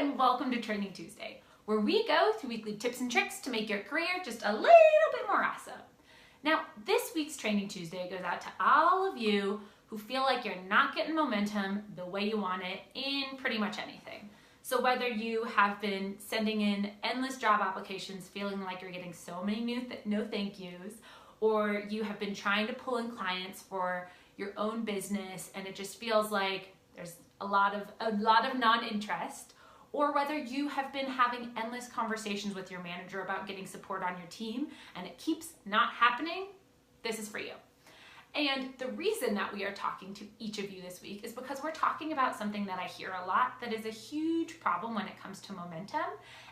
and welcome to Training Tuesday, where we go through weekly tips and tricks to make your career just a little bit more awesome. Now, this week's Training Tuesday goes out to all of you who feel like you're not getting momentum the way you want it in pretty much anything. So whether you have been sending in endless job applications feeling like you're getting so many no thank yous, or you have been trying to pull in clients for your own business and it just feels like there's a lot of non-interest, or whether you have been having endless conversations with your manager about getting support on your team and it keeps not happening, this is for you. And the reason that we are talking to each of you this week is because we're talking about something that I hear a lot that is a huge problem when it comes to momentum,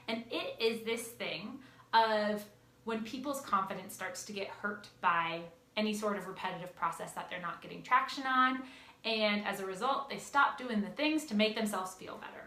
and it is this thing of when people's confidence starts to get hurt by any sort of repetitive process that they're not getting traction on, and as a result, they stop doing the things to make themselves feel better.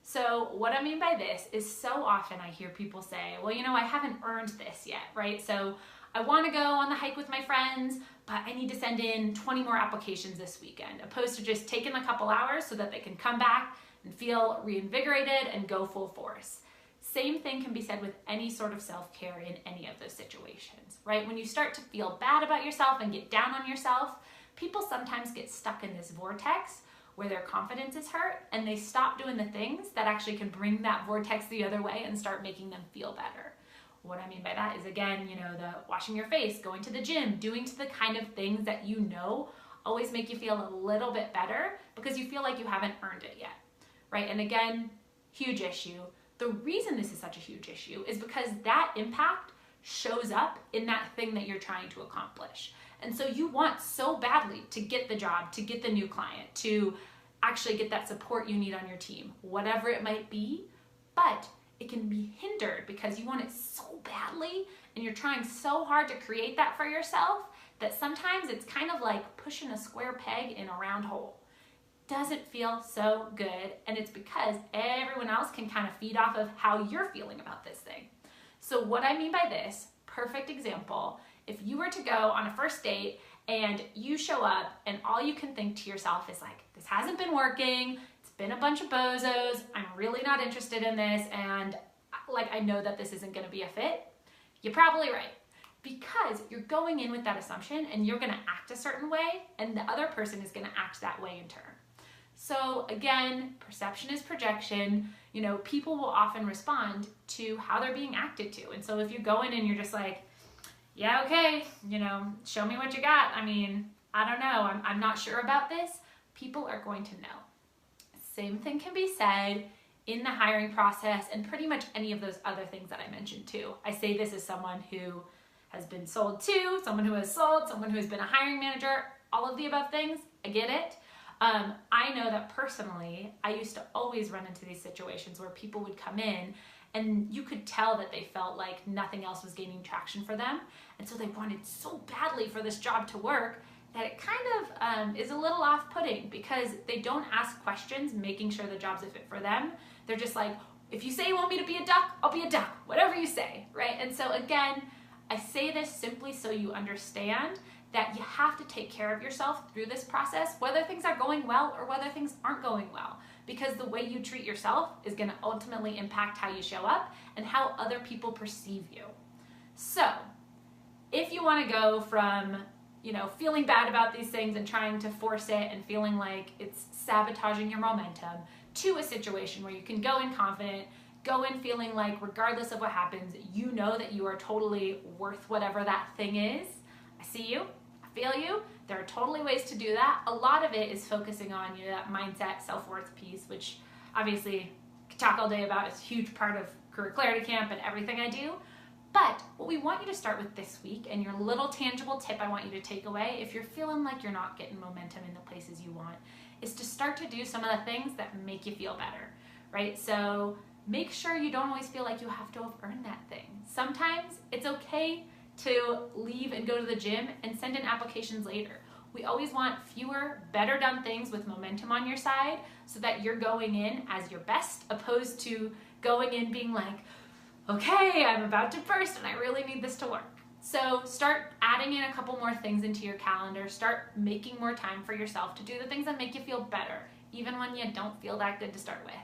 So what I mean by this is so often I hear people say, well, I haven't earned this yet, right? So I want to go on the hike with my friends, but I need to send in 20 more applications this weekend, opposed to just taking a couple hours so that they can come back and feel reinvigorated and go full force. Same thing can be said with any sort of self-care in any of those situations, right? When you start to feel bad about yourself and get down on yourself, people sometimes get stuck in this vortex where their confidence is hurt and they stop doing the things that actually can bring that vortex the other way and start making them feel better. What I mean by that is, again, the washing your face, going to the gym, doing the kind of things that always make you feel a little bit better because you feel like you haven't earned it yet, right? And again, huge issue. The reason this is such a huge issue is because that impact shows up in that thing that you're trying to accomplish. And so you want so badly to get the job, to get the new client, to actually get that support you need on your team, whatever it might be, but it can be hindered because you want it so badly and you're trying so hard to create that for yourself that sometimes it's kind of like pushing a square peg in a round hole. Doesn't feel so good, and it's because everyone else can kind of feed off of how you're feeling about this thing. So what I mean by this, perfect example, if you were to go on a first date and you show up and all you can think to yourself is like, this hasn't been working, it's been a bunch of bozos, I'm really not interested in this, and I know that this isn't gonna be a fit, you're probably right. Because you're going in with that assumption and you're gonna act a certain way and the other person is gonna act that way in turn. So again, perception is projection. People will often respond to how they're being acted to. And so if you go in and you're just like, yeah, okay, show me what you got. I don't know, I'm not sure about this. People are going to know. Same thing can be said in the hiring process and pretty much any of those other things that I mentioned too. I say this as someone who has been sold to, someone who has sold, someone who has been a hiring manager, all of the above things, I get it. I know that personally, I used to always run into these situations where people would come in and you could tell that they felt like nothing else was gaining traction for them. And so they wanted so badly for this job to work that it kind of is a little off-putting because they don't ask questions making sure the job's a fit for them. They're just like, if you say you want me to be a duck, I'll be a duck, whatever you say, right? And so again, I say this simply so you understand that you have to take care of yourself through this process, whether things are going well or whether things aren't going well, because the way you treat yourself is going to ultimately impact how you show up and how other people perceive you. So if you want to go from feeling bad about these things and trying to force it and feeling like it's sabotaging your momentum to a situation where you can go in confident, go in feeling like regardless of what happens, you know that you are totally worth whatever that thing is. I see you, I feel you. There are totally ways to do that. A lot of it is focusing on that mindset, self-worth piece, which obviously I could talk all day about. It's a huge part of Career Clarity Camp and everything I do. But what we want you to start with this week, and your little tangible tip I want you to take away if you're feeling like you're not getting momentum in the places you want, is to start to do some of the things that make you feel better, right? So make sure you don't always feel like you have to have earned that thing. Sometimes it's okay to leave and go to the gym and send in applications later. We always want fewer, better done things with momentum on your side so that you're going in as your best, opposed to going in being like, okay, I'm about to burst and I really need this to work. So start adding in a couple more things into your calendar. Start making more time for yourself to do the things that make you feel better, even when you don't feel that good to start with.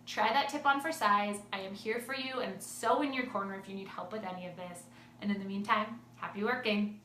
Try that tip on for size. I am here for you and so in your corner if you need help with any of this. And in the meantime, happy working.